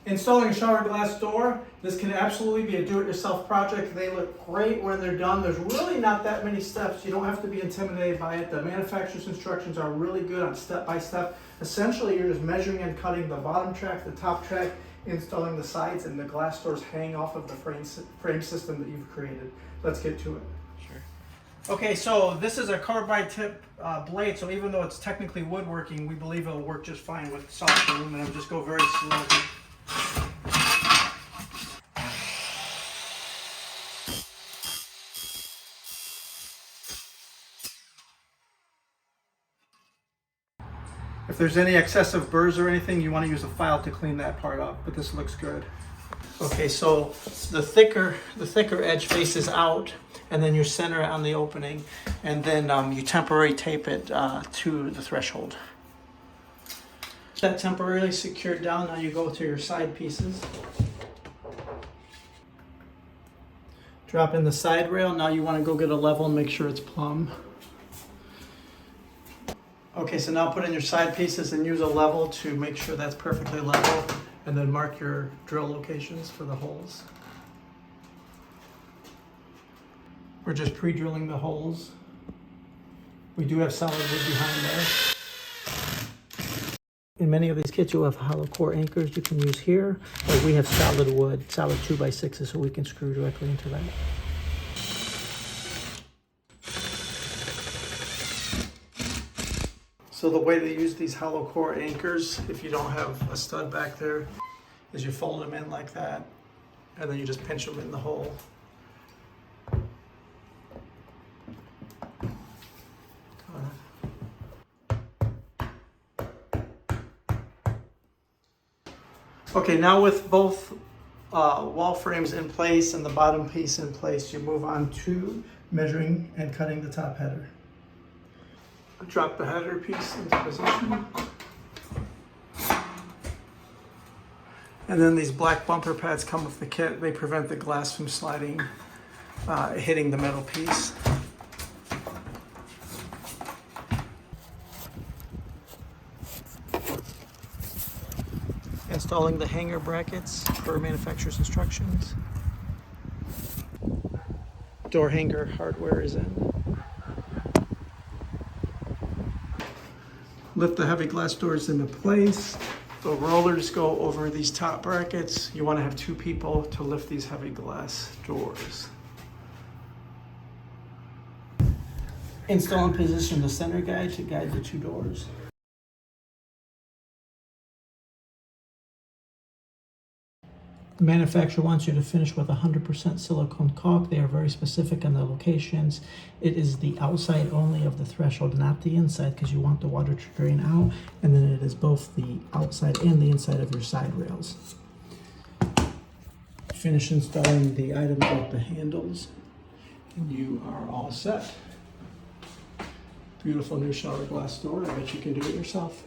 Installing a shower glass door, this can absolutely be a do-it-yourself project. They look great when they're done. There's really not that many steps. You don't have to be intimidated by it. The manufacturer's instructions are really good on step-by-step. Essentially, you're just measuring and cutting the bottom track, the top track, installing the sides, and the glass doors hang off of the frame system that you've created. Let's get to it. Sure. Okay, so this is a carbide tip blade, so even though it's technically woodworking, we believe it'll work just fine with soft aluminum. Just go very slowly. If there's any excessive burrs or anything, you want to use a file to clean that part up, but this looks good. Okay, so the thicker edge faces out, and then you center it on the opening, and then you temporarily tape it to the threshold. That temporarily secured down, now you go to your side pieces. Drop in the side rail, now you want to go get a level and make sure it's plumb. Okay, so now put in your side pieces and use a level to make sure that's perfectly level, and then mark your drill locations for the holes. We're just pre-drilling the holes. We do have solid wood behind there. In many of these kits, you'll have hollow core anchors you can use here, but we have solid wood, solid 2x6s, so we can screw directly into that. So the way to use these hollow core anchors, if you don't have a stud back there, is you fold them in like that, and then you just pinch them in the hole. Okay, now with both wall frames in place and the bottom piece in place, you move on to measuring and cutting the top header. Drop the header piece into position. And then these black bumper pads come with the kit. They prevent the glass from sliding, hitting the metal piece. Installing the hanger brackets per manufacturer's instructions. Door hanger hardware is in. Lift the heavy glass doors into place. The rollers go over these top brackets. You want to have 2 people to lift these heavy glass doors. Install and position the center guide to guide the 2 doors. The manufacturer wants you to finish with 100% silicone caulk. They are very specific on the locations. It is the outside only of the threshold, not the inside, because you want the water to drain out. And then it is both the outside and the inside of your side rails. Finish installing the items like the handles, and you are all set. Beautiful new shower glass door. I bet you can do it yourself.